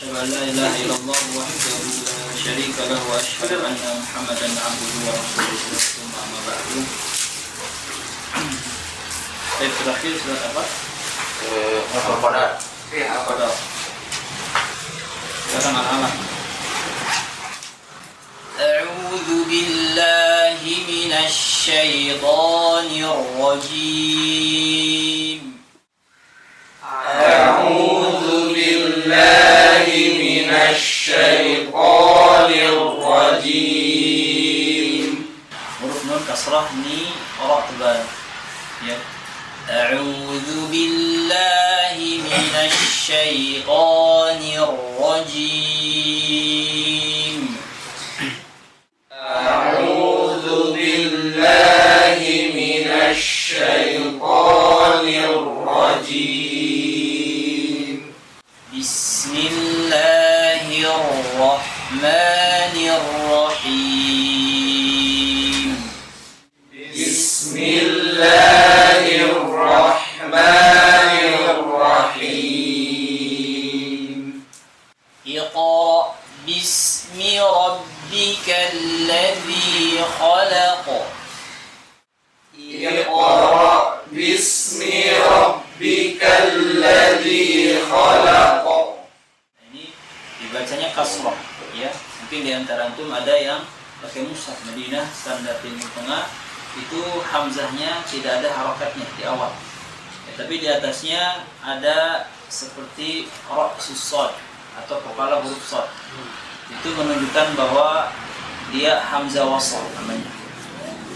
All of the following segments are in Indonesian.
أشهد أن لا إله إلا الله وحده لا شريك له وأشهد أن محمدا عبده ورسوله ثم أما بعد. Terakhir surat apa? Al-Qadar. Al-Qadar. Sekarang Al-Alaq. A'udzu billahi minasy syaithanir rajim. A'udzu billahi minasy syaithanir rajim. Huruf nun kasrah ni ra tebal. Ya. A'udzu billahi minasy syaithanir rajim. A'udzu billahi minasy syaithanir rajim. Bismillahirrahmanirrahim. Bismillahirrahmanirrahim. Iqra bismi rabbikal ladzi khalaq. Iqra bismi rabbikal ladzi khalaq. Ini dibacanya kasrah, ya. Mungkin di antara antum ada yang pakai mushaf Madinah standar Timur Tengah, itu hamzahnya tidak ada harakatnya di awal. Ya, tapi di atasnya ada seperti ra'sus shad atau kepala huruf shad. Itu menunjukkan bahwa dia hamzah wasal namanya.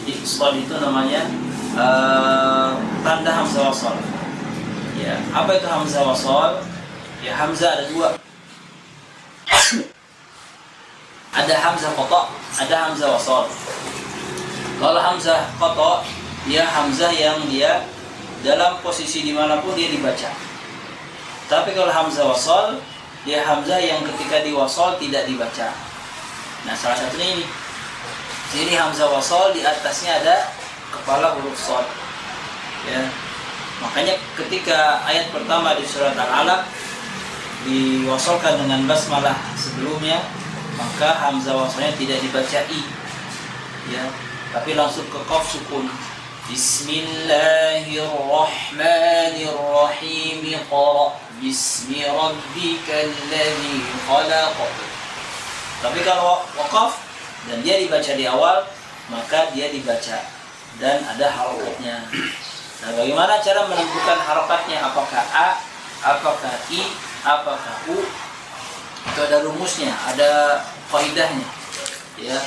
Jadi shad itu namanya tanda hamzah wasal. Ya, apa itu hamzah wasal? Ya, hamzah ada dua. Ada hamzah qata', ada hamzah wasal. Kalau hamzah qata', dia hamzah yang dia dalam posisi dimanapun dia dibaca. Tapi kalau hamzah wasal, dia hamzah yang ketika diwasal tidak dibaca. Nah, salah satunya ini. Jadi hamzah wasal di atasnya ada kepala huruf shad. Ya. Makanya ketika ayat pertama di surat Al-Alaq diwasalkan dengan basmalah sebelumnya, maka hamzah wasalnya tidak dibaca i, ya, tapi langsung ke qaf sukun. Bismillahirrahmanirrahim. Iqra bismi rabbikal ladzi khalaq. Tapi kalau waqaf dan dia dibaca di awal, maka dia dibaca dan ada harakatnya. Nah, bagaimana cara menentukan harakatnya? Apakah a, apakah i, apakah u? Itu ada rumusnya, ada kaidahnya. Ya.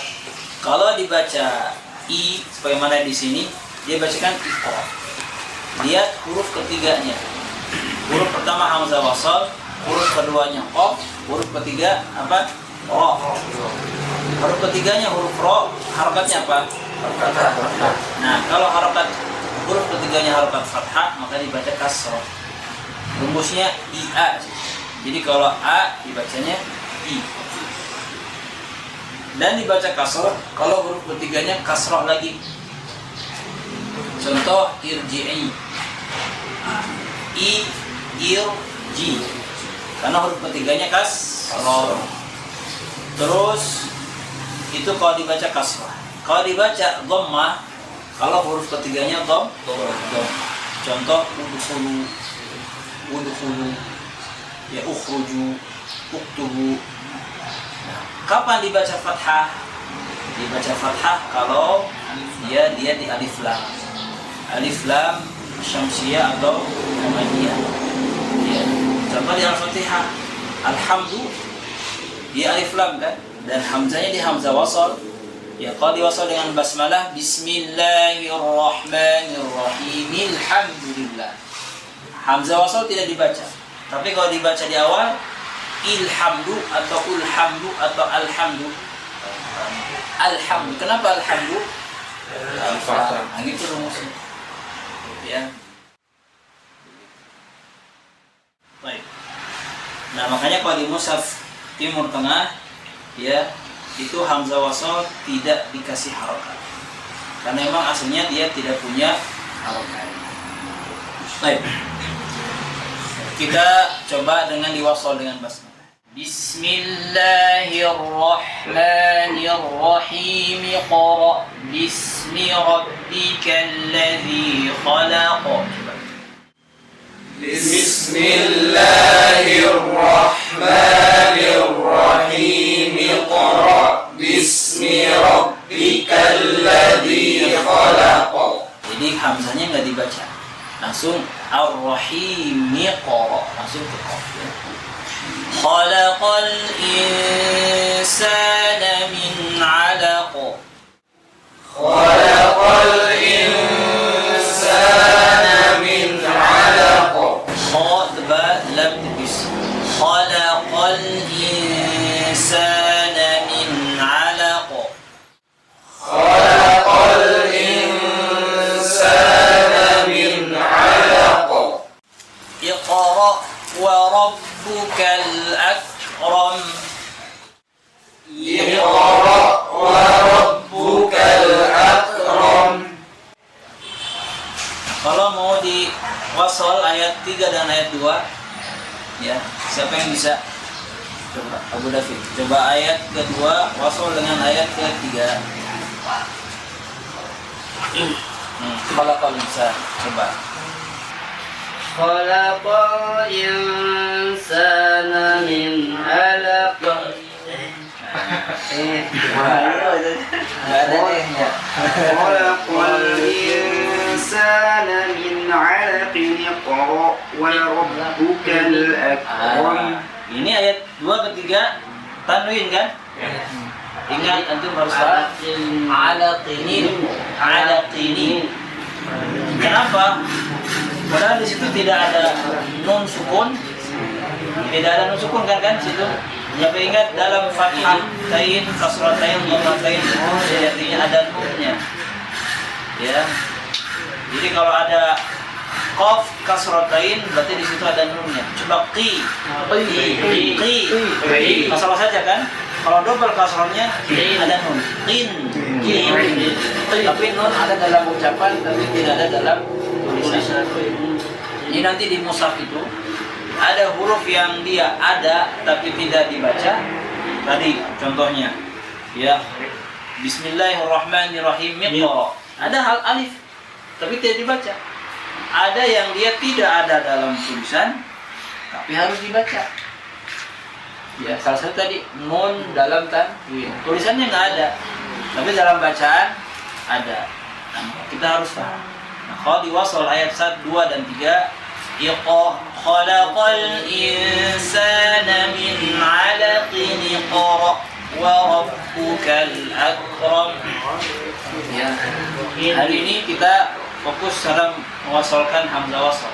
Kalau dibaca i sebagaimana di sini, dia bacakan iqra. Lihat huruf ketiganya. Huruf pertama hamzah wasal, huruf keduanya qaf, huruf ketiga apa? Ra. Huruf ketiganya huruf ra, harakatnya apa? Fathah. Nah, kalau harakat huruf ketiganya harakat fathah, maka dibaca kasrah. Rumusnya ia. Jadi kalau a dibacanya i. Dan dibaca kasrah kalau huruf ketiganya kasrah lagi. Contoh irji'i. I irji. Karena huruf ketiganya kasrah. Terus itu kalau dibaca kasrah. Kalau dibaca dhammah, kalau huruf ketiganya dham. Contoh udkhulu, ya ukhruju, uktubu. Nah, kapan dibaca fathah? Dibaca fathah kalau dia di alif lam. Alif lam syamsiyah atau hamadiyah. Ya. Contoh di Al-Fatihah, alhamdu dia alif lam kan, dan hamzanya di hamzah wasal. Ya, kalau diwasal dengan basmalah, bismillahirrahmanirrahim, alhamdulillah. Hamzah wasal tidak dibaca. Tapi kalau dibaca di awal, ilhamdu atau ulhamdu atau alhamdu. Alhamdu. Kenapa alhamdu? Nah, itu rumusnya. Ya. Baik. Nah, makanya kalau di mushaf Timur Tengah, ya, itu hamzah wasal tidak dikasih harokat. Karena memang aslinya dia tidak punya harokat. Baik. Kita coba dengan diwasal dengan basmalah. Bismillahirrahmanirrahim. Iqra bismi rabbikal ladzi khalaq. Bismillahirrahmanirrahim. Iqra bismi rabbikal ladzi khalaq. Jadi hamzahnya nggak dibaca, langsung ar-rahim. Iqra, langsung ke qaf. Khalaqal insana min 'alaq. Khalaqal insana min 'alaq. Ba lam tibis. Khalaqal insana min 'alaq. Khalaqal insana min 'alaq. Iqra wa rabbukal akram. Iqra wa rabbukal akram. Kalau mau di wasol ayat 3 dan ayat 2, ya, siapa yang bisa? Coba Abu David. Coba ayat kedua wasol dengan ayat ketiga. Kalau bisa, coba. Khalaqal insana min 'alaq. Nggak ada dehnya. Khalaqal insana min 'alaq. Iqra wa rabbukal akram. Ini ayat 2 ketiga tanwin kan? Ingat antum harus alaqinin. Kenapa? Padahal di situ tidak ada nun sukun. Tidak ada nun sukun kan di situ. Tapi ingat dalam fathah tain, kasratain, dhammatain itu artinya ada nunnya. Ya. Jadi kalau ada qaf kasratain berarti di situ ada nunnya. Coba qi. Masalah saja kan? Kalau double kasrahnya ada nun. Qin. Tapi nun ada dalam ucapan tapi tidak ada dalam tulisan. Ini nanti di mushaf itu ada huruf yang dia ada tapi tidak dibaca. Tadi contohnya, ya, Bismillahirrahmanirrahim. Iqra. Ada hal alif tapi tidak dibaca. Ada yang dia tidak ada dalam tulisan tapi harus dibaca. Ya, salah satu tadi nun dalam tanwin. Tulisannya nggak ada, tapi dalam bacaan ada. Nah, kita harus paham. Nah, kalau di wasal ayat 1, 2 dan 3, Iqra khalaqal insana min 'alaqin. Iqra wa rabbukal akram. Ya. Hari ini kita fokus cara mewasalkan hamzah wasal.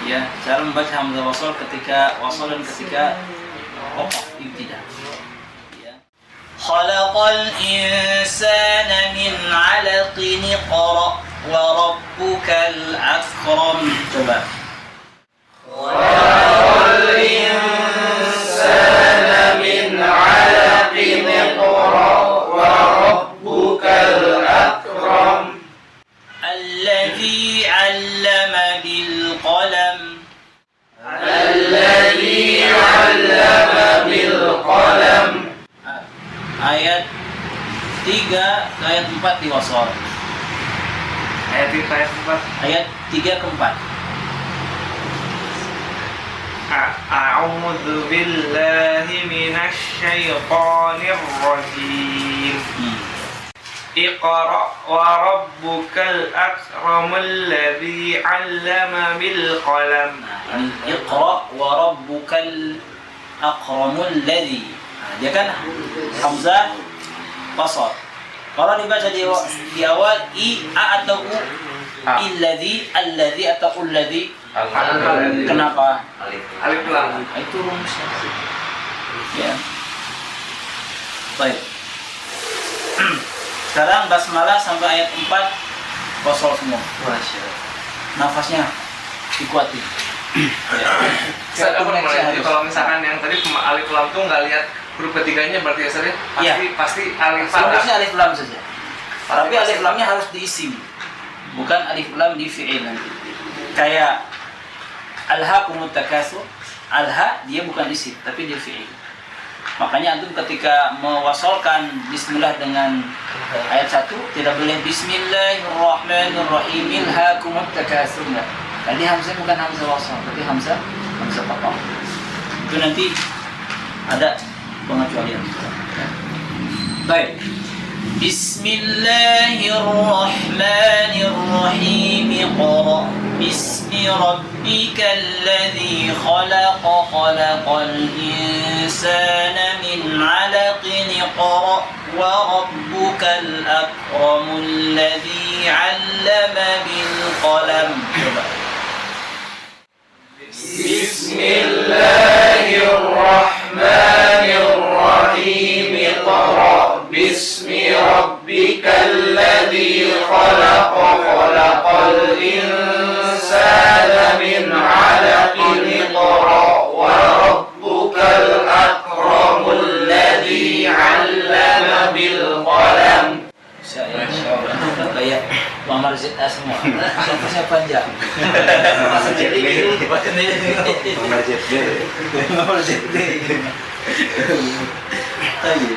Ya, cara membaca hamzah wasal ketika wasal dan ketika waqaf ibtida. Ya. Khalaqal insana min 'alaqin. Iqra wa rabbukal akram. Coba. Khalaqal insana min 'alaqin. Iqra wa rabbukal akram. Alladzi 'allama bil qalam. Alladzi 'allama bil qalam. Ayat 3 ke ayat 4 di wasal. Ayat 4. Ayat 3 ke 4. A'udzu billahi minasy syaithanir rajim. Iqra wa rabbukal akramul ladzi 'allama bil qalam. Iqra wa rabbukal akramul ladzi. Dia kan hamzah wasal. Kalau dibaca di awal i, a atau u, illadzi, alladzi atau ulladzi. Kenapa? Alif lam. Itu rumusnya. Ya. Baik. Sekarang basmalah sampai ayat 4 kosong semua. Nafasnya dikuatin. Saya kalau misalkan yang tadi alif lam tuh nggak lihat huruf ketiganya berarti ya Sir? Pasti alif lam. Harusnya alif lam saja. Tapi alif lamnya harus diisi. Bukan alif lam di fi'il nanti. Kayak alhaakumut takatsur, alha dia bukan isim tapi dia fi'il. Makanya antum ketika mewasolkan bismillah dengan ayat 1 tidak boleh bismillahirrahmanirrahim ilhakumut takatsur. Tadi hamzah bukan hamzah wasal, tapi hamzah fathah. Itu nanti ada pengecualian. Baik. Bismillahirrahmanirrahim. Iqra bismi rabbikal ladzi khalaq khalaqal insana min 'alaqin. Iqra wa rabbukal akramul ladzi 'allama bil qalam. Bismillahirrahmanirrahim. Iqra bismi rabbikal ladzi khalaq khalaqal insana min 'alaqin. Iqra wa rabbukal akramul ladzi 'allama bil qalam. Insyaallah kayak Muhammad ZA semua. Sampai panjang. Masa jadi gitu. Muhammad ZA. Muhammad ZA. Baik.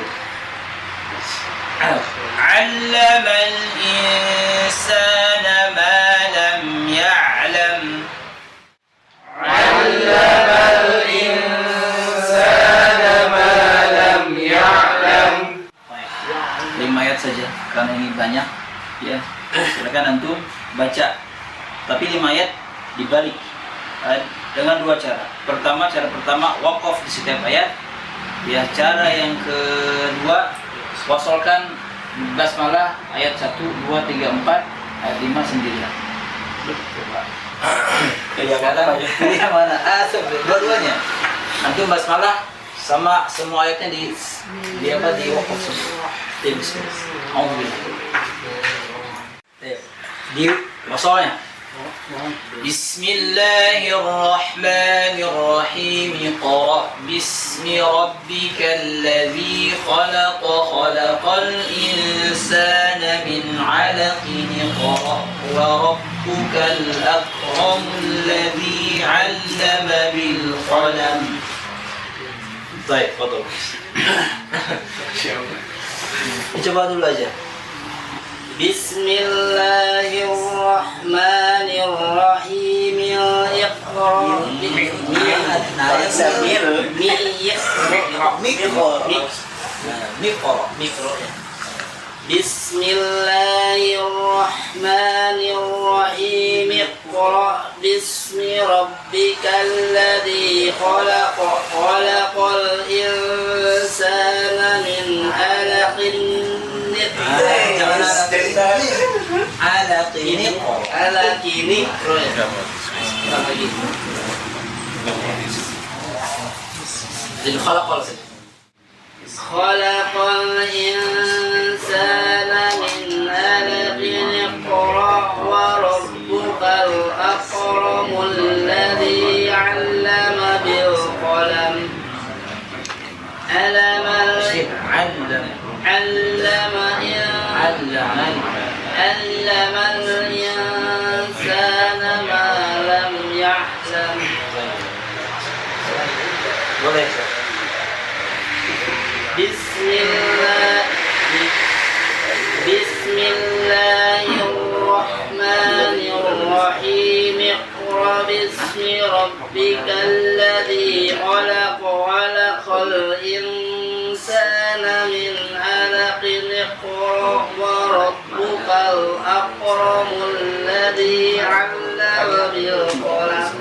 Allamal insana ma lam ya'lam. Allamal insana ma lam ya'lam. 5 ayat saja karena ini banyak ya. Silakan antum baca. Tapi 5 ayat dibalik dengan 2 cara. Cara pertama waqaf di setiap ayat. Ya, cara yang kedua wasolkan basmalah ayat 1, 2, 3, 4, ayat 5 sendirian. Coba. Sekarang pilih yang mana? Dua-duanya. Antum basmalah sama semua ayatnya di waqaf semua. Di wasolnya. Bismillahirrahmanirrahim. Iqra bismi rabbikal ladzi khalaq khalaqal insana min 'alaqin. Iqra wa rabbukal akramul ladzi 'allama bil qalam. Baik, fadhil. Coba dulu aja. Bismillahirrahmanirrahim. Iqra Bismillahirrahmanirrahim. Iqra bismi rabbikal ladzi khalaq khalaqal insana min 'alaqin. Alaqini jadi khalaqal insana min 'alaqin. Iqra wa rabbukal akramul ladzi 'allama bil qalam. علم الإنسان ما لم يعلم. بسم الله الرحمن الرحيم. اقرأ باسم ربك الذي خلق الإنسان من علق. اقرأ وربك الأكرم الذي علم بالقلم.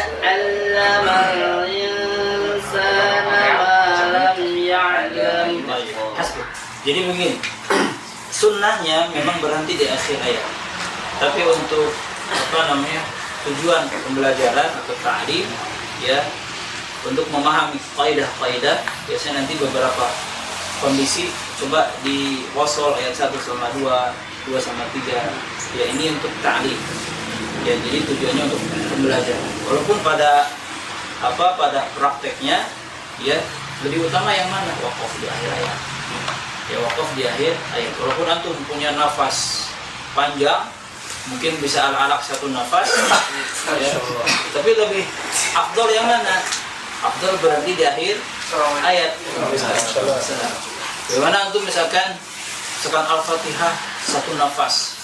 علم الإنسان ما لم يعلم. Jadi begini, sunnahnya memang berhenti di akhir ayat. Tapi untuk tujuan pembelajaran atau ta'lim ya, untuk memahami kaidah-kaidah, biasanya nanti beberapa kondisi coba di wasol ayat 1 sama 2, 2 sama 3. Ya, ini untuk ta'lim. Ya, jadi tujuannya untuk pembelajaran. Walaupun pada prakteknya ya lebih utama yang mana? Wakaf di akhir ayat. Ya, wakaf di akhir ayat. Walaupun antum punya nafas panjang mungkin bisa al-alaq satu nafas. Ya. Tapi lebih afdol yang mana? Afdol berhenti di akhir ayat. Bagaimana untuk misalkan Al-Fatihah satu nafas.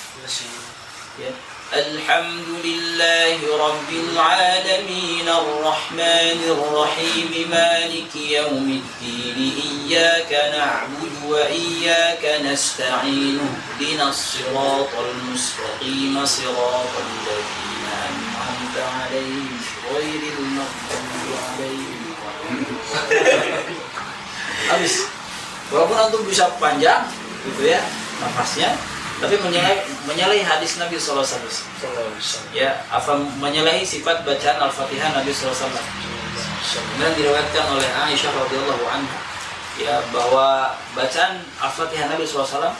Ya. Alhamdulillahi Rabbil Alamin Ar-Rahmanir Rahim Maliki Yawmiddin Iyyaka na'budu wa iyyaka nasta'in Ihdinas siratal mustaqim Siratal ladzina an'amta 'alaihim ghairil maghdubi 'alaihim. Habis. Walaupun antum bisa panjang gitu ya nafasnya, tapi menyalahi hadis Nabi sallallahu alaihi wasallam. Ya, apa menyalahi sifat bacaan Al-Fatihah Nabi sallallahu alaihi wasallam. Kemudian diriwayatkan oleh Aisyah radhiyallahu anha ya bahwa bacaan Al-Fatihah Nabi sallallahu alaihi wasallam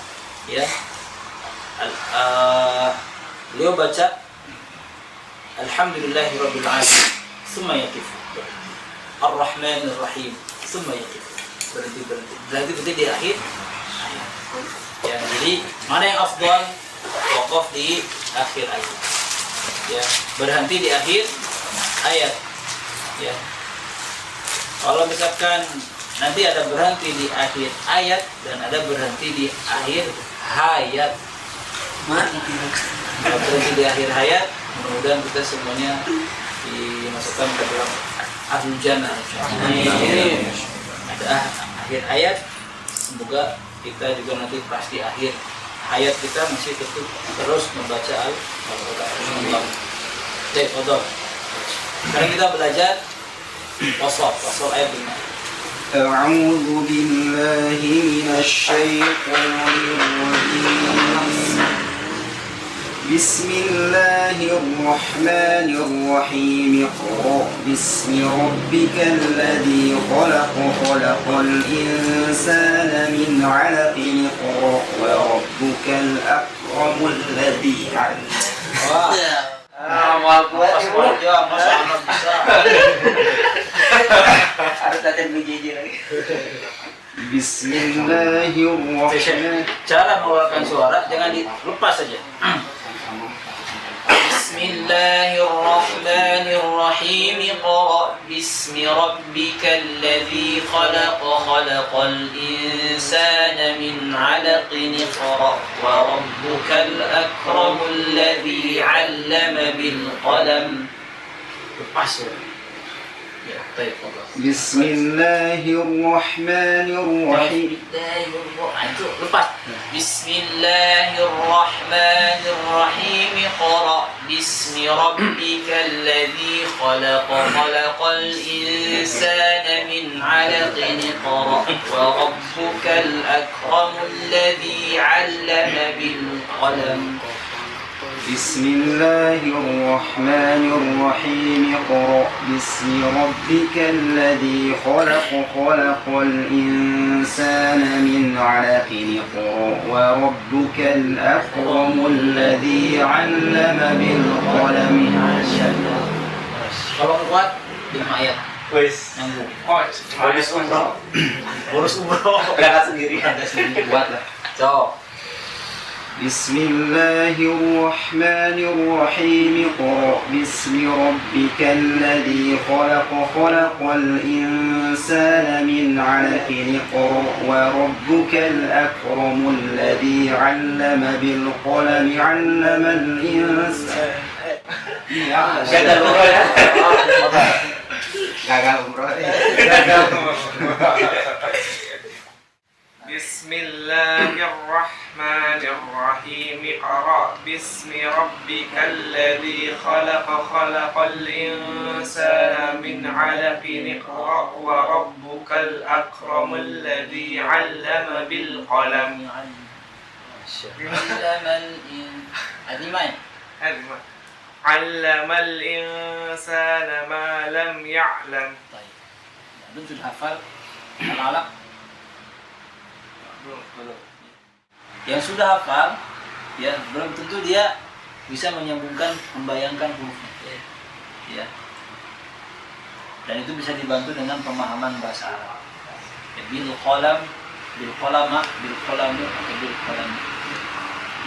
ya beliau baca Alhamdulillahirabbil alamin tsumma yaqif. Ar-Rahmanir Rahim tsumma yaqif. Berhenti di akhir ayat. Ya, jadi mana yang afdal? Waqaf di akhir ayat. Ya, berhenti di akhir ayat. Ya. Kalau misalkan nanti ada berhenti di akhir ayat dan ada berhenti di akhir hayat. Kalau berhenti di akhir hayat, mudah-mudahan kita semuanya dimasukkan ke dalam ahlul jannah. Ada akhir ayat, semoga kita juga nanti pasti akhir hayat kita masih terus membaca Al-Quran. Baik, fadhol. Sekarang kita belajar wasal ayat 5. A'udzu billahi minasyaitonir rajim. Bismillahirrahmanirrahim. Iqra bismi rabbikal ladzi khalaq khalaqal insana min 'alaqin. Iqra wa rabbukal akramul ladzi 'allama. Mau buat aja, masa anak bisa. Harus latihan BJJ lagi. Bismillahirrahmanirrahim. Cara mengeluarkan suara jangan dilepas saja. Bismillahirrahmanirrahim. Iqra bismi rabbikal ladzi khalaq khalaqal insana min 'alaqin. Iqra wa rabbukal akramul ladzi 'allama bil qalam. Lepas ya, baik. Bismillahirrahmanirrahim. Lepas. Bismillahirrahmanirrahim. Iqra bismi rabbikal ladzi khalaq khalaqal insana min 'alaqin. Iqra wa rabbukal akramul ladzi 'allama bil qalam. Bismillahirrahmanirrahim. Iqra bismi rabbikal ladzi khalaq khalaqal insana min 'alaqin. Iqra wa rabbukal akramul ladzi 'allama bil qalam. Kalau kuat 5 ayat. Wis. Nyambung. Bonus umroh. Bonus umroh. Berangkat sendiri. Buat lah. Coba. Bismillahirrahmanirrahim. Iqra bismi rabbikal ladzi khalaq khalaqal insana min 'alaqin. Iqra wa rabbukal akramul ladzi 'allama bil qalam 'allamal insana. Gagal umroh ya. Gagal umroh. Bismillahirrahmanirrahim. Iqra bismi rabbikal ladzi khalaq khalaqal insana min 'alaqin. Iqra wa rabbukal akramul ladzi 'allama bil qalam. Allamal insana ma lam ya'lam. Belum sudah hafal Al-Alaq? Belum. Yang sudah hafal, ya belum tentu dia bisa menyambungkan, membayangkan hurufnya. Ya. Dan itu bisa dibantu dengan pemahaman bahasa Arab. Ya, bil qalam, bil qalama, bil qalamu, bil qalam.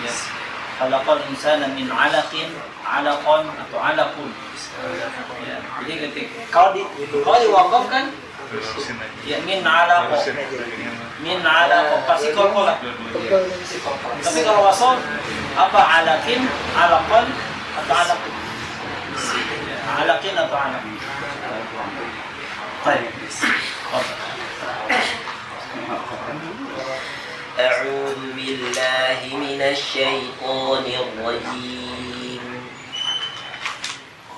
Ya. khalaqal insana min 'alaqin, 'alaqon atau 'alaqun. Ya, jadi kalau diwakaf kan ya min 'alaq. Min 'alaq pasti qalqalah. Tapi kalau wasal apa 'alaqin, 'alaqon atau 'alaqun? 'Alaqin atau 'alaqin. Baik. أعوذ بالله من الشيطان الرجيم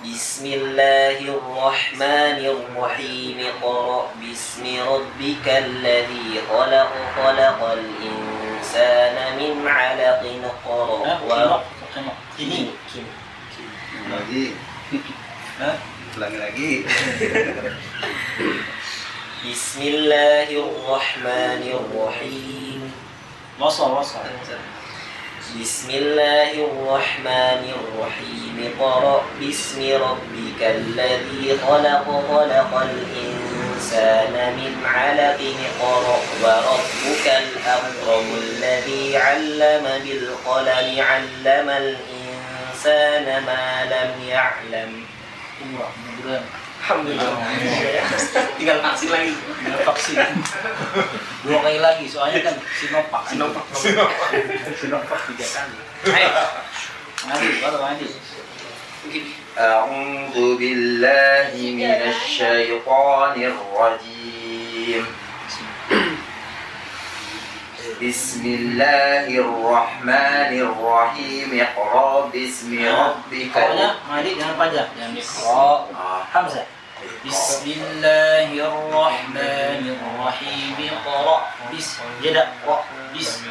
بسم الله الرحمن الرحيم اقرأ باسم ربك الذي خلق خلق الإنسان من علق اقرأ Ini lagi بسم الله الرحمن الرحيم wasal. بسم الله الرحمن الرحيم اقرأ باسم ربك الذي خلق خلق الإنسان من علق اقرأ وربك الأكرم الذي علم بالقلم علم الإنسان ما لم يعلم. Alhamdulillah. Tinggal vaksin lagi. Tinggal vaksin. 2 kali lagi, soalnya kan Sinovac 3 kali. Ayo, baru Adi. أعوذ بالله من الشيطان الرجيم بسم الله الرحمن الرحيم اقرأ باسم ربك Pokoknya Adi jangan panjang, jangan Iqra. Hamzah. Bismillahirrahmanirrahim. Iqra bis jada ra bis.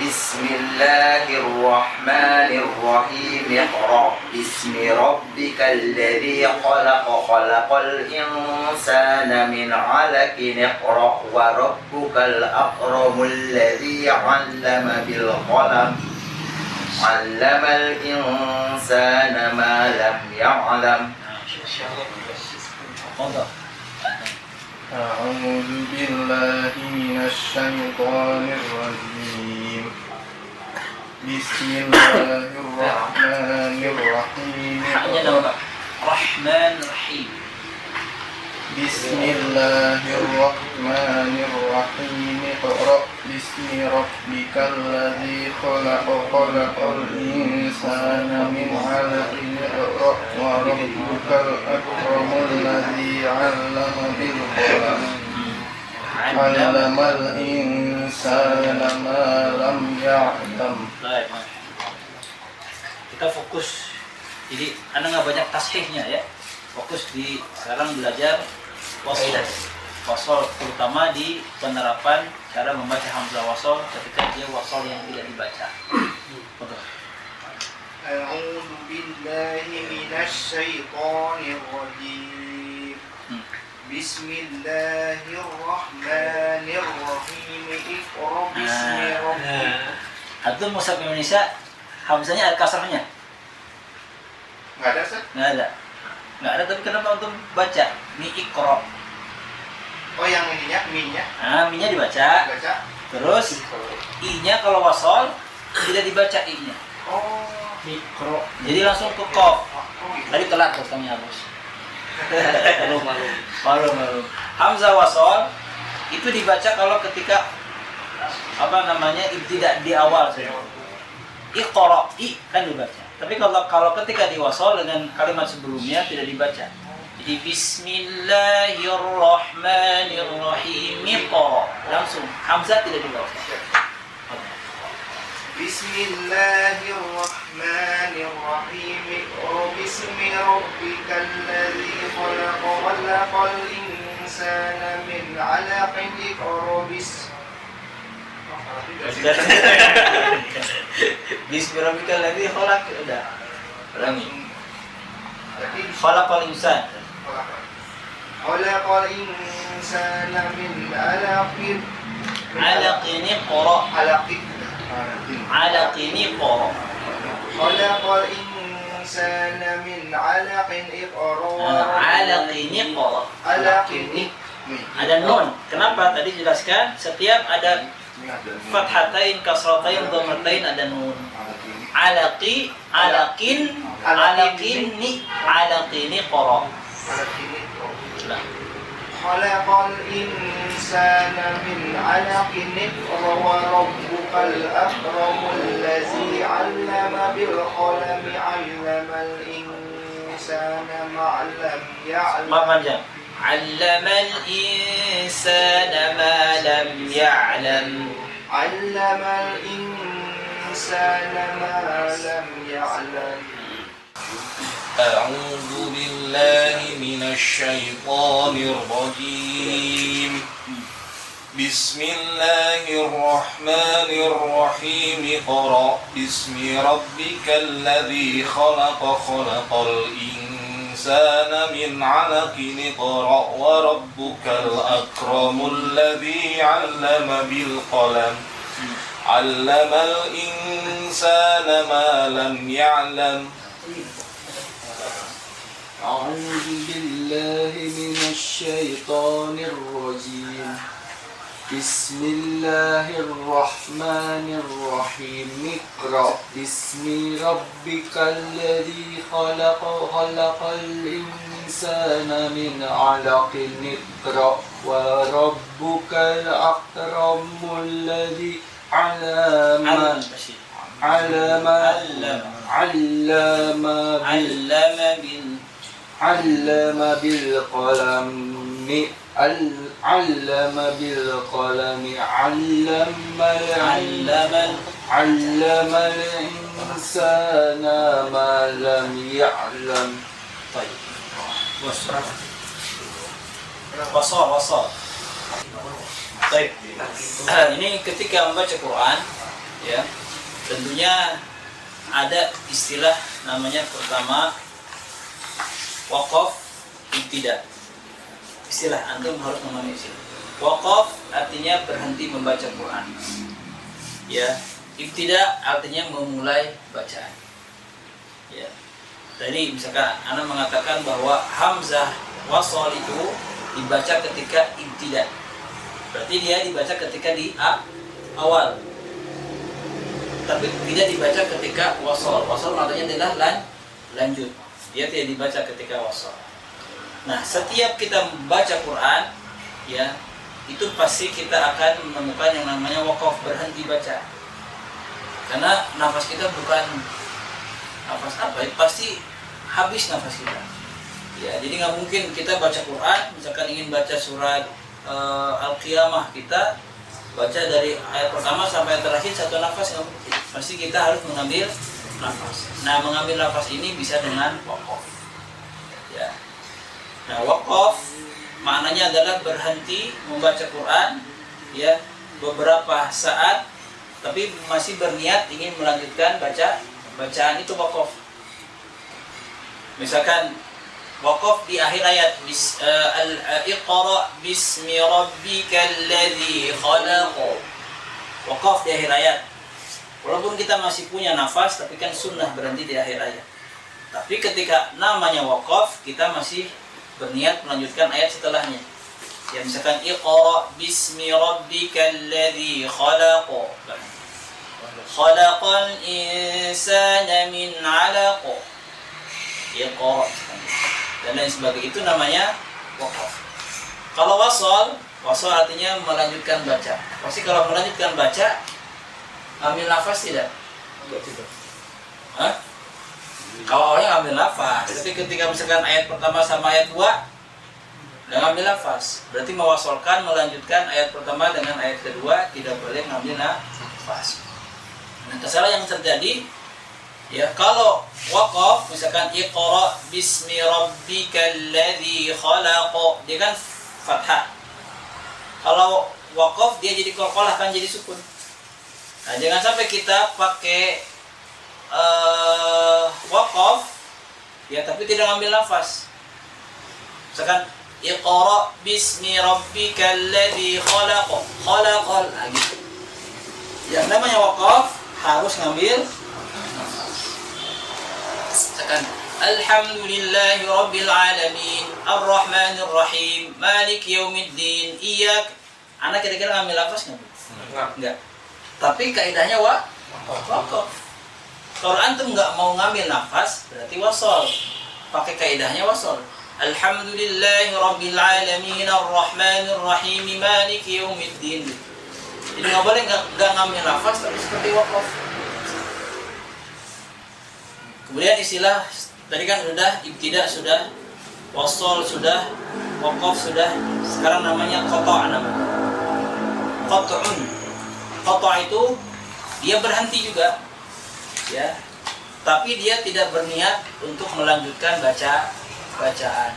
بسم الله الرحمن الرحيم اقرأ باسم ربك الذي خلق خلق الإنسان من علق اقرأ وربك الأكرم الذي علم بالقلم علم الإنسان ما لم يعلم. أعوذ بالله من الشيطان الرجيم بسم الله الرحمن الرحيم Rahman Rahim. بسم الله الرحمن الرحيم اقرأ باسم ربك الذي خلق خلق الإنسان من علق اقرأ وربك الأكرم الذي علم بالقلم علم الإنسان ما لم يعلم. Baik. Kita fokus. Jadi Anda nggak banyak tasheehnya ya. Fokus di sekarang belajar wasol, terutama di penerapan cara membaca hamzah wasol ketika dia wasol yang tidak dibaca. أعوذ بالله من الشيطان الرجيم بسم الله الرحمن الرحيم اقرأ باسم ربك. Antum mushaf Indonesia hamzahnya ada kasrahnya? Nggak ada, Ustaz? Nggak ada, tapi kenapa antum baca mi Iqra? Oh, yang ininya, mi-nya Mi-nya dibaca. baca. Terus I-nya kalau wasol tidak dibaca I-nya. Oh, Iqra. Jadi langsung ke qaf. Tadi telat kami harus. Malu. Hamzah wasol itu dibaca kalau ketika tidak di awal saja. Iqra, I kan dibaca. Tapi kalau ketika diwasal dengan kalimat sebelumnya tidak dibaca. Jadi Bismillahirrahmanirrahim. Iqra. Langsung hamzah tidak dibaca. Bismillahirrahmanirrahim. Iqra bismi rabbikal ladzi khalaq khalaqal insana min 'alaqin. Iqra Bismillahirrahmanirrahim. Khalaq udah. Ulangi. Khalaqal insan. Khalaqal insana min 'alaqin. 'Alaqin Iqra. 'Alaqin Iqra. Khalaqal insana min 'alaqin. Iqra. 'Alaqin Iqra. Alaqin. Ada nun. Kenapa? Tadi jelaskan setiap ada Fathatain, kasratain, dhammatain, ada nun. Alaqi, alaqin, alaqini, alaqini qara. Nah. خلق الإنسان من علق اقرأ وربك الأكرم الذي علم بالقلم علم الإنسان ما لم يعلم panjang. علم الإنسان ما لم يعلم. علم الإنسان ما لم يعلم أعوذ بالله من الشيطان الرجيم بسم الله الرحمن الرحيم اقرأ باسم ربك الذي خلق خلق الإنسان من علق اقرأ وربك الأكرم الذي علم بالقلم علم الإنسان ما لم يعلم أعوذ بالله من الشيطان الرجيم بسم الله الرحمن الرحيم اقرأ باسم ربك الذي خلق خلق الإنسان من علق اقرأ وربك الأكرم الذي علم علم بالقلم علم بالقلم علم الإنسان ما لم يعلم. Wasal. Baik. Ini ketika membaca Quran, ya, tentunya ada istilah namanya pertama waqaf, ibtida. Istilah antum harus memahami istilah. Waqaf artinya berhenti membaca Quran. Ya, ibtida artinya memulai bacaan. Ya. Tadi misalkan ana mengatakan bahwa hamzah wasal itu dibaca ketika ibtida. Berarti dia dibaca ketika di awal. Tapi tidak dibaca ketika wasal. Wasal artinya adalah lanjut. Dia tidak dibaca ketika wasal. Nah, setiap kita membaca Quran, ya, itu pasti kita akan menemukan yang namanya waqaf, berhenti baca. Karena nafas kita bukan nafas apa, pasti habis nafas kita. Ya, jadi nggak mungkin kita baca Quran, misalkan ingin baca surat Al-Qiyamah, kita baca dari ayat pertama sampai ayat terakhir satu nafas, nggak mungkin. Pasti kita harus mengambil nafas. Nah, mengambil nafas ini bisa dengan waqaf. Ya. Nah, waqaf maknanya adalah berhenti membaca Quran, ya, beberapa saat, tapi masih berniat ingin melanjutkan bacaan itu waqaf. Misalkan waqaf di akhir ayat Iqra bismi rabbikal ladzi khalaq. Waqaf di akhir ayat. Walaupun kita masih punya nafas, tapi kan sunnah berhenti di akhir ayat. Tapi ketika namanya waqaf, kita masih berniat melanjutkan ayat setelahnya. Ya, misalkan Iqra bismi rabbikal ladzi khalaq. Khalaqal insana min 'alaq. Iqra dan lain sebagainya, itu namanya waqaf. Kalau wasal artinya melanjutkan baca. Pasti kalau melanjutkan baca ambil nafas tidak? Tidak. Hah? Kalau awalnya ngambil nafas, tapi ketika misalkan ayat pertama sama ayat 2 nggak ngambil nafas, berarti mewasalkan, melanjutkan ayat pertama dengan ayat kedua, tidak boleh ngambil nafas. Nah, kesalahan yang terjadi, ya, kalau waqaf misalkan Iqra bismi rabbikal ladzi khalaq, dia kan fathah. Kalau waqaf dia jadi qalqalah, kan jadi sukun. Nah, jangan sampai kita pakai waqaf, ya, tapi tidak ngambil nafas. Misalkan Iqra bismi rabbikal ladzi khalaq, khalaqal, gitu. Yang namanya waqaf harus ngambil nafas. Misalkan Alhamdulillahi rabbil alamin arrahmanir rahim maliki yaumiddin iyyak. Anak kira-kira ngambil nafas nggak? Enggak. Tapi kaidahnya wakaf. Kalau antum nggak mau ngambil nafas, berarti wasol. Pakai kaidahnya wasol. Alhamdulillahi rabbil alamin arrahmanir rahim maliki yaumiddin. Jadi nggak boleh nggak ngambil nafas, tapi seperti wakaf. Kemudian istilah tadi kan sudah ibtida sudah, wasol sudah, wakaf sudah. Sekarang namanya qata' namanya. Qat'un. Qata' itu dia berhenti juga. Ya. Tapi dia tidak berniat untuk melanjutkan bacaan.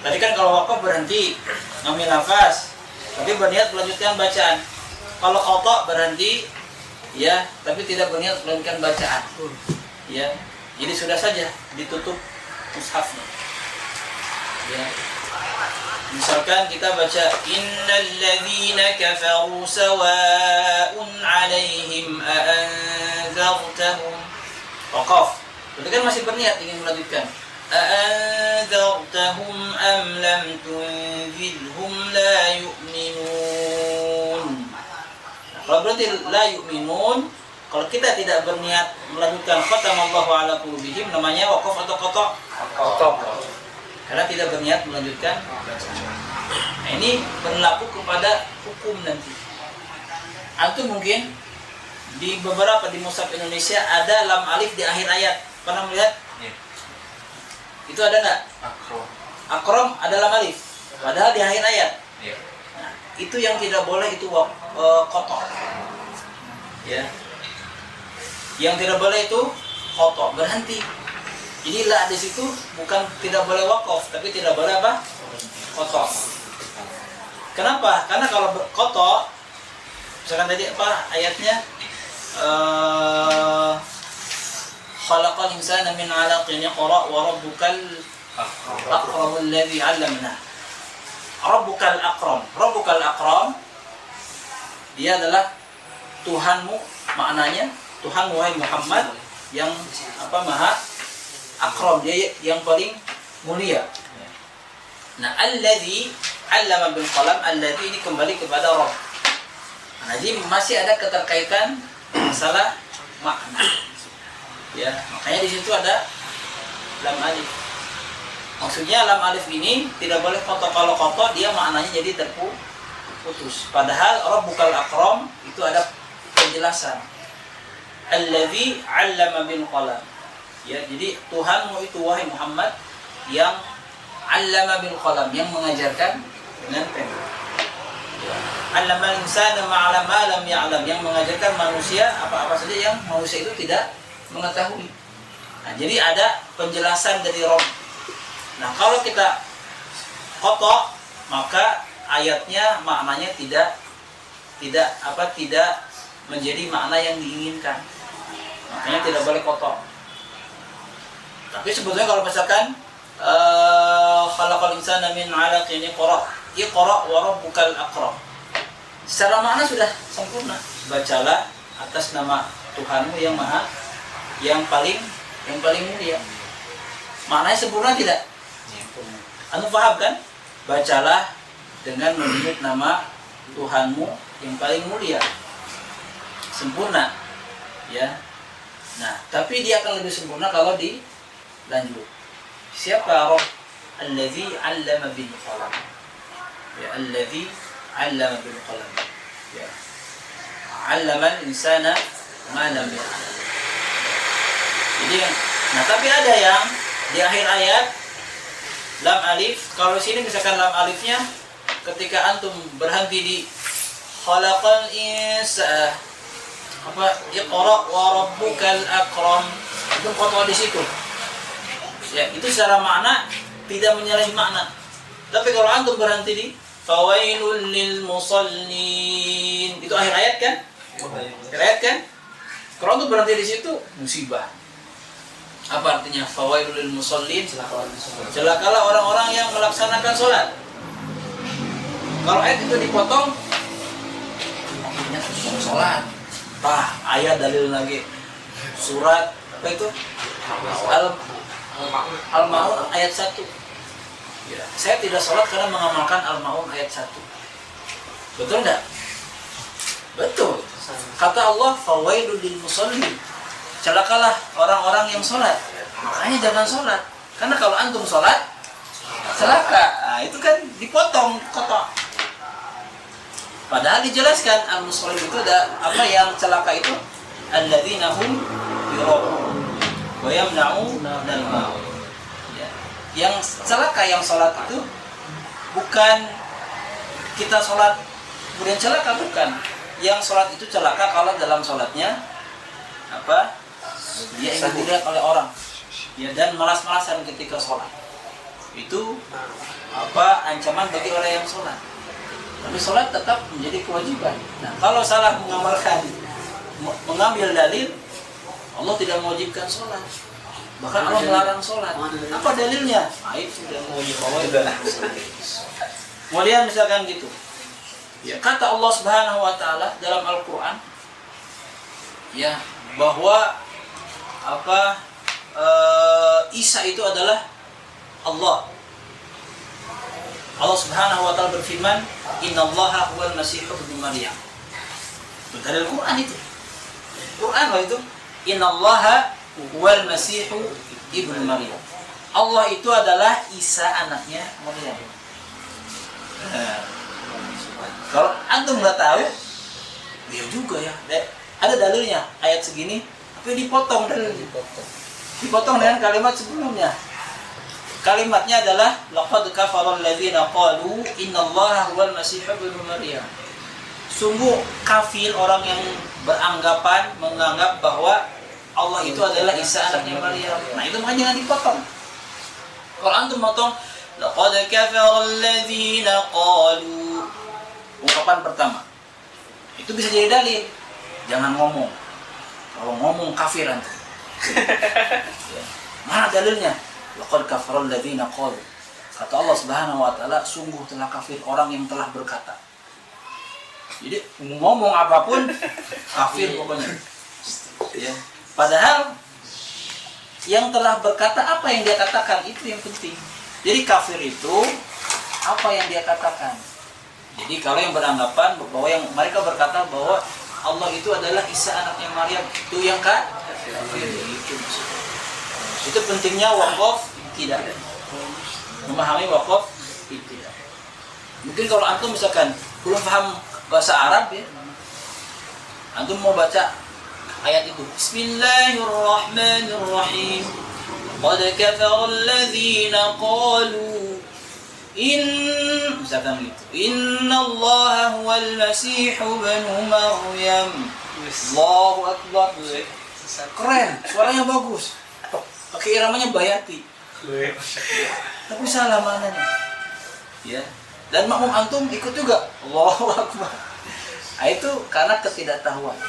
Tadi kan kalau wakaf berhenti ngambil nafas, tapi berniat melanjutkan bacaan. Kalau qata' berhenti ya, tapi tidak berniat melanjutkan bacaan. Ya, jadi sudah saja ditutup mushafnya. Ya. Misalkan kita baca innal ladzina kafaru sawa'un 'alaihim a anzartahum. Waqaf. Berarti kan masih berniat ingin melanjutkan. A anzartahum am lam tunzirhum la yu'minun. Nah, kalau berarti la yu'minun, kalau kita tidak berniat melanjutkan khatamallahu ala qulubihim, namanya waqaf atau qata'? Qata'. Karena tidak berniat melanjutkan bacaan. Nah, ini berlaku kepada hukum nanti. Antum mungkin di beberapa di mushaf Indonesia ada lam alif di akhir ayat. Pernah melihat? Ya. Itu ada nggak? Akrom ada lam alif. Padahal di akhir ayat. Ya. Nah, itu yang tidak boleh, itu qata'. Ya. Yang tidak boleh itu qata', berhenti. Jadi la di situ bukan tidak boleh wakaf, tapi tidak boleh apa? Qata'. Kenapa? Karena kalau qata', misalkan tadi apa ayatnya? Khalaqal insana min 'alaqin iqra wa rabbukal akramul ladzi 'allamna. Rabbukal akram. Rabbukal akram dia adalah Tuhanmu, maknanya Tuhan wahai Muhammad yang apa maha akram, dia yang paling mulia. Nah, alladzi 'allama bil qalam, alladzi ini kembali kepada Rabb. Nah, jadi masih ada keterkaitan masalah makna. Ya, makanya di situ ada lam alif. Maksudnya lam alif ini tidak boleh qata'. Kalau qata' dia maknanya jadi terputus. Padahal Rabbukal akram itu ada penjelasan. Alladzi 'allama bil qalam. Ya, jadi Tuhanmu itu wahai Muhammad yang 'allama bil qalam, yang mengajarkan dengan pen. Allamal insana ma'ala ma lam ya'lam, yang mengajarkan manusia apa-apa saja yang manusia itu tidak mengetahui. Nah, jadi ada penjelasan dari Rabb. Nah, kalau kita qata', maka ayatnya maknanya tidak menjadi makna yang diinginkan. Makanya tidak boleh qata'. Tapi sebetulnya kalau misalkan khalaqal insana min 'alaqin iqra wa rabbukal akram, secara makna sudah sempurna. Bacalah atas nama Tuhanmu yang maha, yang paling mulia. Maknanya sempurna tidak? Anda paham kan? Bacalah dengan menyebut nama Tuhanmu yang paling mulia. Sempurna. Ya. Nah, tapi dia akan lebih sempurna kalau lanjut. Siapa Rabb? Alladzi 'allama bil qalam. Ya, alladzi 'allama bil qalam. Ya. 'allama al-insana ma lam ya'lam. Jadi, nah tapi ada yang di akhir ayat lam alif. Kalau sini misalkan lam alifnya ketika antum berhenti di khalaqal insana iqra wa rabbukal akram, itu qata' di situ. Ya, itu secara makna tidak menyalahi makna. Tapi kalau antum berhenti di fawailul lil musallin, itu akhir ayat kan? Akhir ayat kan? Kalau antum berhenti di situ musibah. Apa artinya fawailul lil musallin? Celakalah orang-orang yang melaksanakan sholat. Kalau ayat itu dipotong, akhirnya sholat. Ayat dalil lagi. Surat apa itu? Al-Ma'un ayat 1. Ya, saya tidak sholat karena mengamalkan Al-Ma'un ayat 1. Betul enggak? Betul. Kata Allah, fawailul lil musallin. Celakalah orang-orang yang sholat. Makanya jangan sholat. Karena kalau antum sholat, celaka. Nah, itu kan dipotong kotak. Padahal dijelaskan al-musallin itu ada apa yang celaka itu? Alladzina hum yura'un wa yamna'una al-ma'un. Ya. Yang celaka yang sholat itu bukan kita sholat kemudian celaka, bukan. Yang sholat itu celaka kalau dalam sholatnya apa? Dia ingin dilihat oleh orang, ya, dan malas-malasan ketika sholat. Itu apa? Ancaman bagi orang yang sholat. Tapi sholat tetap menjadi kewajiban. Nah, kalau salah mengambil dalil, Allah tidak mewajibkan sholat. Bahkan Allah melarang sholat. Apa dalilnya? Nah, itu sudah mewajibkan. Kemudian misalkan gitu. Ya, kata Allah Subhanahu wa taala dalam Al-Qur'an, ya, bahwa apa? Isa itu adalah Allah. Allah Subhanahu wa taala berfirman, "Innallaha huwal Masih ibnu Maryam." Itu dari Al-Qur'an itu. Quran itu, "Innallaha huwal Masih ibnu Maryam." Allah itu adalah Isa anaknya Maryam. Kalau antum nggak tahu, dia juga ya. Ada dalilnya ayat segini, tapi dipotong dalilnya. Dipotong dengan kalimat sebelumnya. Kalimatnya adalah laqad kafara alladzina qalu innallaha huwal Masih ibnu Maryam. Sungguh kafir orang yang menganggap bahwa Allah itu adalah Isa anaknya Maryam. Nah, itu makanya jangan dipotong. Kalau antum potong laqad kafara alladzina qalu, ungkapan pertama itu bisa jadi dalil. Jangan ngomong. Kalau ngomong kafir antum. Ya. Mana dalilnya? Laqad kafara alladzina qalu. Kata Allah Subhanahu wa taala, sungguh telah kafir orang yang telah berkata. Jadi ngomong apapun kafir pokoknya. Ya. Padahal yang telah berkata apa yang dia katakan itu yang penting. Jadi kafir itu apa yang dia katakan. Jadi kalau yang beranggapan bahwa yang mereka berkata bahwa Allah itu adalah Isa anaknya Maryam, itu yang kafir. Itu pentingnya wakaf tidak. Memahami wakaf tidak. Mungkin kalau antum misalkan belum paham bahasa Arab ya, antum mau baca ayat itu, Bismillahirrahmanirrahim. Qad kafara alladzina qalu misalkan gitu, Innallaha huwal Masih ibnu Maryam. Allahu Akbar. Keren, suaranya bagus. Pakai iramanya bayati. Tapi salah maknanya. Ya. Dan makmum antum ikut juga. Allahu Akbar. Nah, itu karena ketidaktahuan.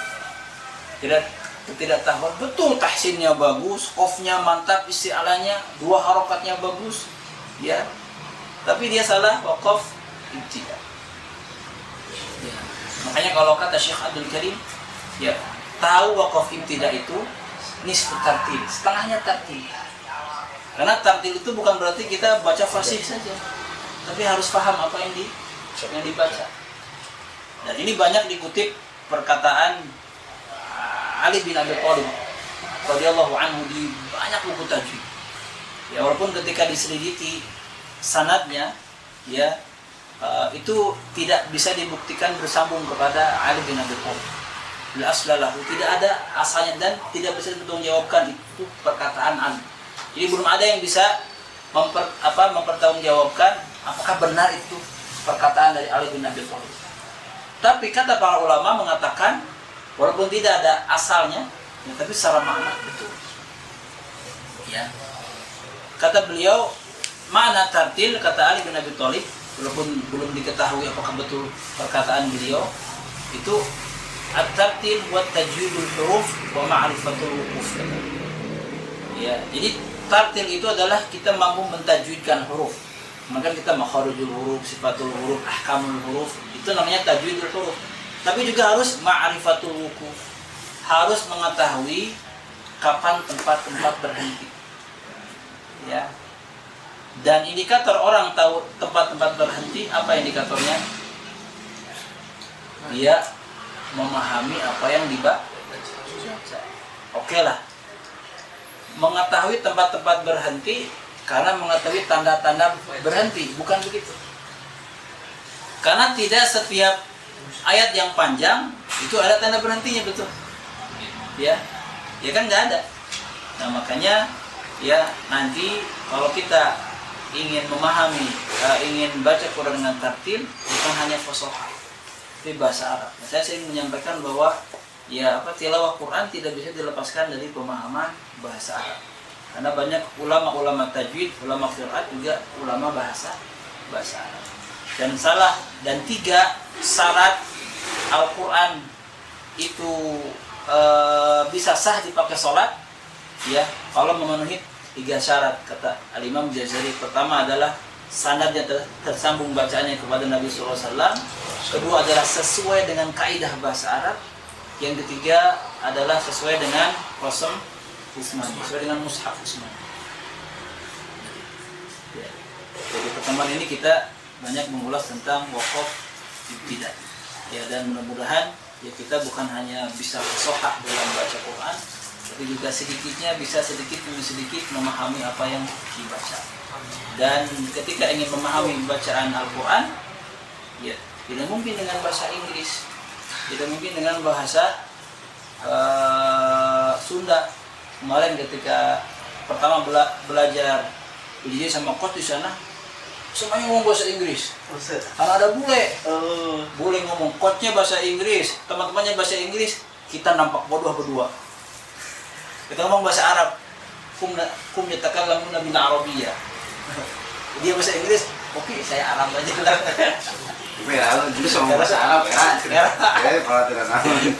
Ketidaktahuan. Betul tahsinnya bagus, qafnya mantap, isti'alanya, dua harokatnya bagus. Ya. Tapi dia salah waqaf ibtida. Ya. Makanya kalau kata Syekh Abdul Karim, ya, tahu waqaf ibtida itu nisfu tartil, setengahnya tartil. Karena tartil itu bukan berarti kita baca fasih saja, tapi harus paham apa yang dibaca. Dan ini banyak dikutip perkataan Ali bin Abi Thalib radhiyallahu anhu di banyak buku tajwid. Ya, walaupun ketika diselidiki sanadnya, ya, itu tidak bisa dibuktikan bersambung kepada Ali bin Abi Thalib. La aslalahu, tidak ada asalnya dan tidak bisa dipertanggungjawabkan itu perkataan Ali. Jadi belum ada yang bisa mempertanggungjawabkan apakah benar itu perkataan dari Ali bin Abi Thalib. Tapi kata para ulama mengatakan walaupun tidak ada asalnya, ya, tapi secara makna betul. Ya. Kata beliau, makna tartil kata Ali bin Abi Thalib, walaupun belum diketahui apakah betul perkataan beliau, itu at-tartil wa tajwidul huruf wa ma'rifatul wuquf. Ya, jadi tartil itu adalah kita mampu mentajwidkan huruf. Maka kita makharijul huruf, sifatul huruf, ahkamul huruf, itu namanya tajwidul huruf. Tapi juga harus ma'rifatul wuquf. Harus mengetahui kapan tempat-tempat berhenti. Ya. Dan indikator orang tahu tempat-tempat berhenti, apa indikatornya? Dia memahami apa yang dibaca. Oke lah. Mengetahui tempat-tempat berhenti karena mengetahui tanda-tanda berhenti, bukan begitu. Karena tidak setiap ayat yang panjang itu ada tanda berhentinya, betul. Ya kan nggak ada. Nah makanya ya nanti kalau kita ingin memahami, ingin baca Quran dengan tartil, bukan hanya fasahah, tapi bahasa Arab. Nah, saya ingin menyampaikan bahwa ya tilawah Quran tidak bisa dilepaskan dari pemahaman bahasa Arab. Karena banyak ulama-ulama tajwid, ulama qiraat juga ulama bahasa Arab. Dan 3 syarat Al-Quran itu bisa sah dipakai sholat, ya kalau memenuhi 3 syarat kata Al-Imam Jazari. Pertama adalah sanadnya tersambung bacaannya kepada Nabi SAW. Kedua adalah sesuai dengan kaidah bahasa Arab. Yang ketiga adalah sesuai dengan qasam Utsman, sesuai dengan mushaf Utsman. Ya. Jadi pertemuan ini kita banyak mengulas tentang waqaf ibtidah. Ya, dan mudah-mudahan ya kita bukan hanya bisa fasahah dalam baca Quran, tapi juga bisa sedikit demi sedikit memahami apa yang dibaca. Dan ketika ingin memahami bacaan Al-Quran, ya tidak mungkin dengan bahasa Inggris, tidak mungkin dengan bahasa Sunda. Kemarin ketika pertama belajar ujian sama coach di sana, semuanya ngomong bahasa Inggris. Karena ada bule ngomong, coachnya bahasa Inggris, teman-temannya bahasa Inggris, kita nampak bodoh berdua. Kita ngomong bahasa Arab, kum yatakallamuna bil arabiyyah. Dia bahasa Inggris, oke, saya Arab aja lah. Merah, jadi sama bahasa Arab ya.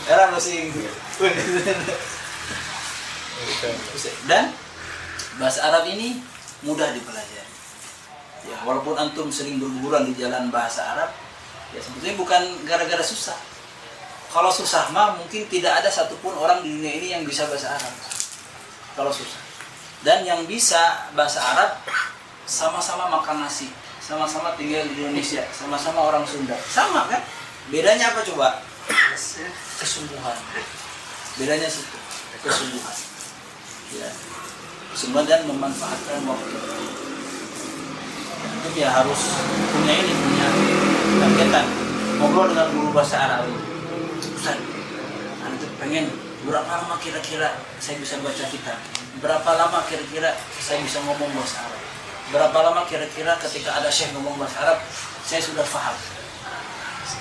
Era bahasa Inggris. Dan bahasa Arab ini mudah dipelajari. Ya, walaupun antum sering berguguran di jalan bahasa Arab, ya sebetulnya bukan gara-gara susah. Kalau susah mah mungkin tidak ada satupun orang di dunia ini yang bisa bahasa Arab. Kalau susah. Dan yang bisa bahasa Arab sama-sama makan nasi, sama-sama tinggal di Indonesia, sama-sama orang Sunda. Sama kan? Bedanya apa coba? Kesungguhan. Bedanya situ, kesungguhan. Ya. Semua dan memanfaatkan waktu. Itu ya harus punya targetan. Ngobrol dengan guru bahasa Arab. Ustaz, antum pengen berapa lama kira-kira saya bisa baca kitab? Berapa lama kira-kira saya bisa ngomong bahasa Arab? Berapa lama kira-kira ketika ada syekh ngomong bahasa Arab saya sudah paham?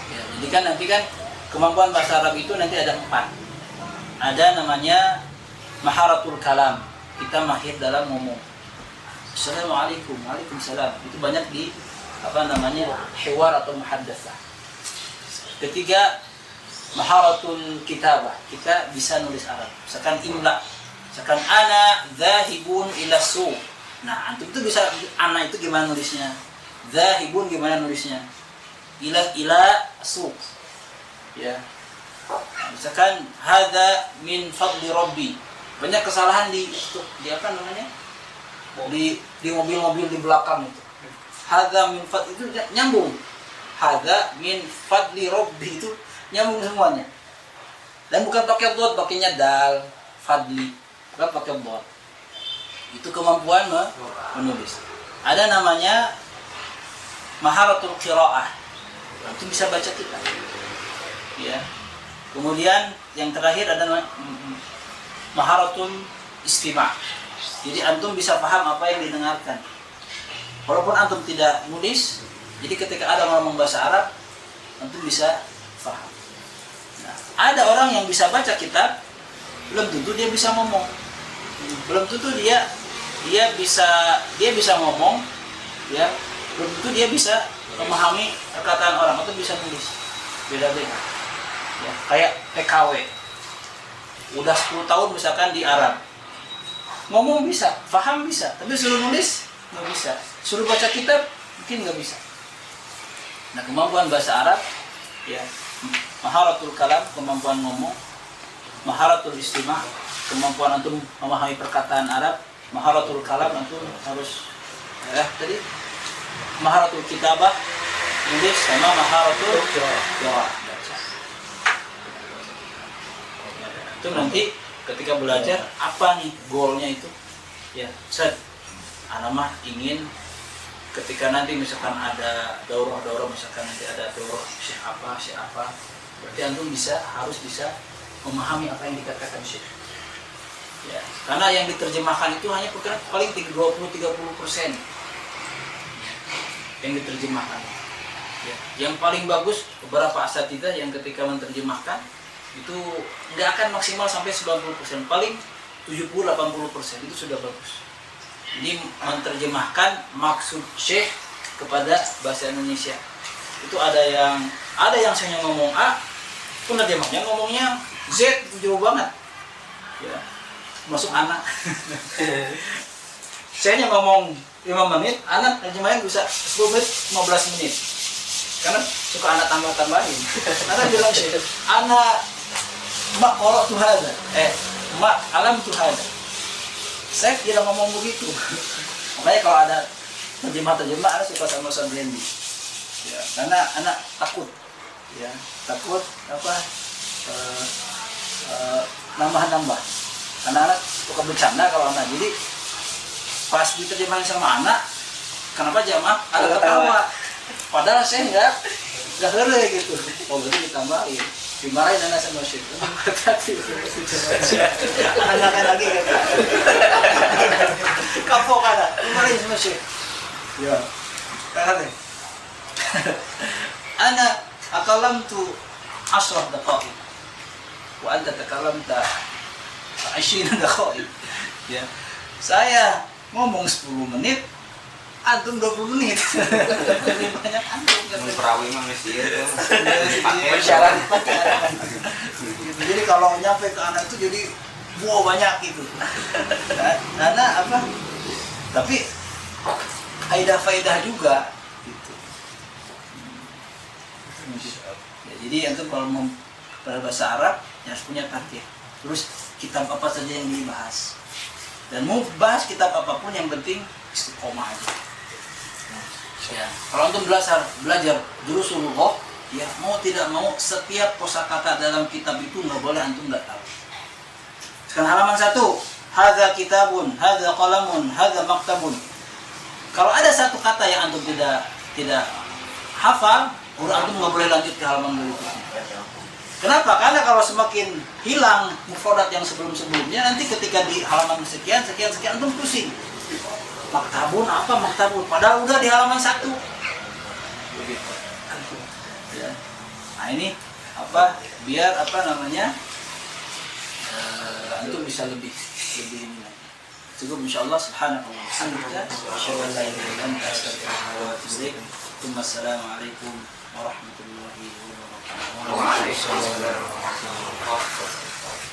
Ya, jadi kan nanti kan kemampuan bahasa Arab itu nanti ada 4. Ada namanya maharatul kalam, kita mahir dalam ngomong. Assalamualaikum, waalaikumsalam. Itu banyak di hiwar atau muhaddatsah. Ketiga, maharatul kitabah, kita bisa nulis Arab. Misalkan imla, misalkan ana dzahibun ila suq. Nah, antum itu bisa ana itu gimana nulisnya? Dzahibun gimana nulisnya? Ila suq. Ya. Nah, misalkan hadza min fadli rabbi. Banyak kesalahan di apa namanya? Di mobil-mobil di belakang itu. Hadza min fadli itu nyambung. Hadza min fadli rabbi itu nyambung semuanya. Dan bukan pakai dot, pakainya dal, fadli. Bukan pakai dot. Itu kemampuan menulis. Ada namanya maharatul qiraah. Itu bisa baca kita. Ya. Kemudian yang terakhir ada maharatul istima'. Jadi antum bisa paham apa yang didengarkan. Walaupun antum tidak nulis, jadi ketika ada orang ngomong bahasa Arab, antum bisa paham. Nah, ada orang yang bisa baca kitab, belum tentu dia bisa ngomong. Belum tentu dia bisa ngomong, ya. Belum tentu dia bisa memahami perkataan orang atau bisa nulis. Beda-beda. Ya, kayak PKW. Udah 10 tahun misalkan di Arab. Ngomong bisa, paham bisa, tapi suruh nulis nggak bisa. Suruh baca kitab mungkin nggak bisa. Nah, kemampuan bahasa Arab, ya, maharatul kalam, kemampuan ngomong, maharatul istima', kemampuan antum memahami perkataan Arab, maharatul kalam antum harus tadi maharatul kitabah, nulis, sama maharatul qiraah, baca. Itu nanti ketika belajar apa nih goalnya itu? Ya, set. Anak mah ingin ketika nanti misalkan ada daurah misalkan nanti ada daurah syekh apa, berarti antum harus bisa memahami apa yang dikatakan syekh. Ya, karena yang diterjemahkan itu hanya paling 20-30% yang diterjemahkan. Ya, yang paling bagus beberapa asatidzah yang ketika menerjemahkan itu nggak akan maksimal sampai 90%, paling 70-80% itu sudah bagus. Ini menerjemahkan maksud syekh kepada bahasa Indonesia. Itu ada yang saya ngomong A, penerjemahnya ngomongnya Z, jauh banget. Ya, masuk anak. Saya ngomong 5 menit, anak terjemahnya bisa 10 menit, 15 menit. Karena suka anak tambah-tambahin. Anak bilang syekh, anak mak korok tuh ada, mak alam tuh ada. Saya tidak ngomong begitu. Makanya kalau ada terjemah harus suka sama Randy. Ya, karena anak takut, ya takut nambah. Karena anak suka bercanda kalau anak. Jadi pas diterjemahin sama anak, kenapa jamaah ada ketawa? Padahal saya nggak heureuy gitu. Oh berarti ditambahin. Dimarahin anak sama syekh. Anak lagi kan. Kapok ada. Dimarahin sama syekh. Ya. Kan. Ana akalamtu 10 daqaiq. Wa anta takalamta 20 daqaiq. Ya. Saya ngomong 10 menit, antum 20 menit. Lebih banyak antum kan. Perawi mah mesti itu. Pakai syarat. Jadi kalau nyampe ke anak itu jadi banyak gitu. Karena apa? Tapi faedah juga gitu. Ya, jadi antum kalau mau berbahasa Arab ya harus punya target. Terus kitab apa saja yang dibahas. Dan mau bahas kitab apapun yang penting istiqomah aja. Ya, kalau untuk belajar jurusulullah, ya mau tidak mau setiap kosakata dalam kitab itu nggak boleh antum nggak tahu. Sekarang halaman 1, hadza kitabun, hadza qalamun, hadza maktabun. Kalau ada satu kata yang antum tidak hafal, antum nggak boleh lanjut ke halaman berikutnya. Kenapa? Karena kalau semakin hilang mufradat yang sebelum-sebelumnya, nanti ketika di halaman sekian antum pusing. Maktabun apa maktabun? Padahal udah di halaman 1. Begitu. Ya. Nah ini biar antum bisa lebih ini lagi. Cukup insyaallah subhanallahi wa bihamdihi asyhadu an la ilaha illa anta astaghfiruka wa atubu ilaik. Wassalamualaikum warahmatullahi wabarakatuh. Waalaikumsalam warahmatullahi wabarakatuh.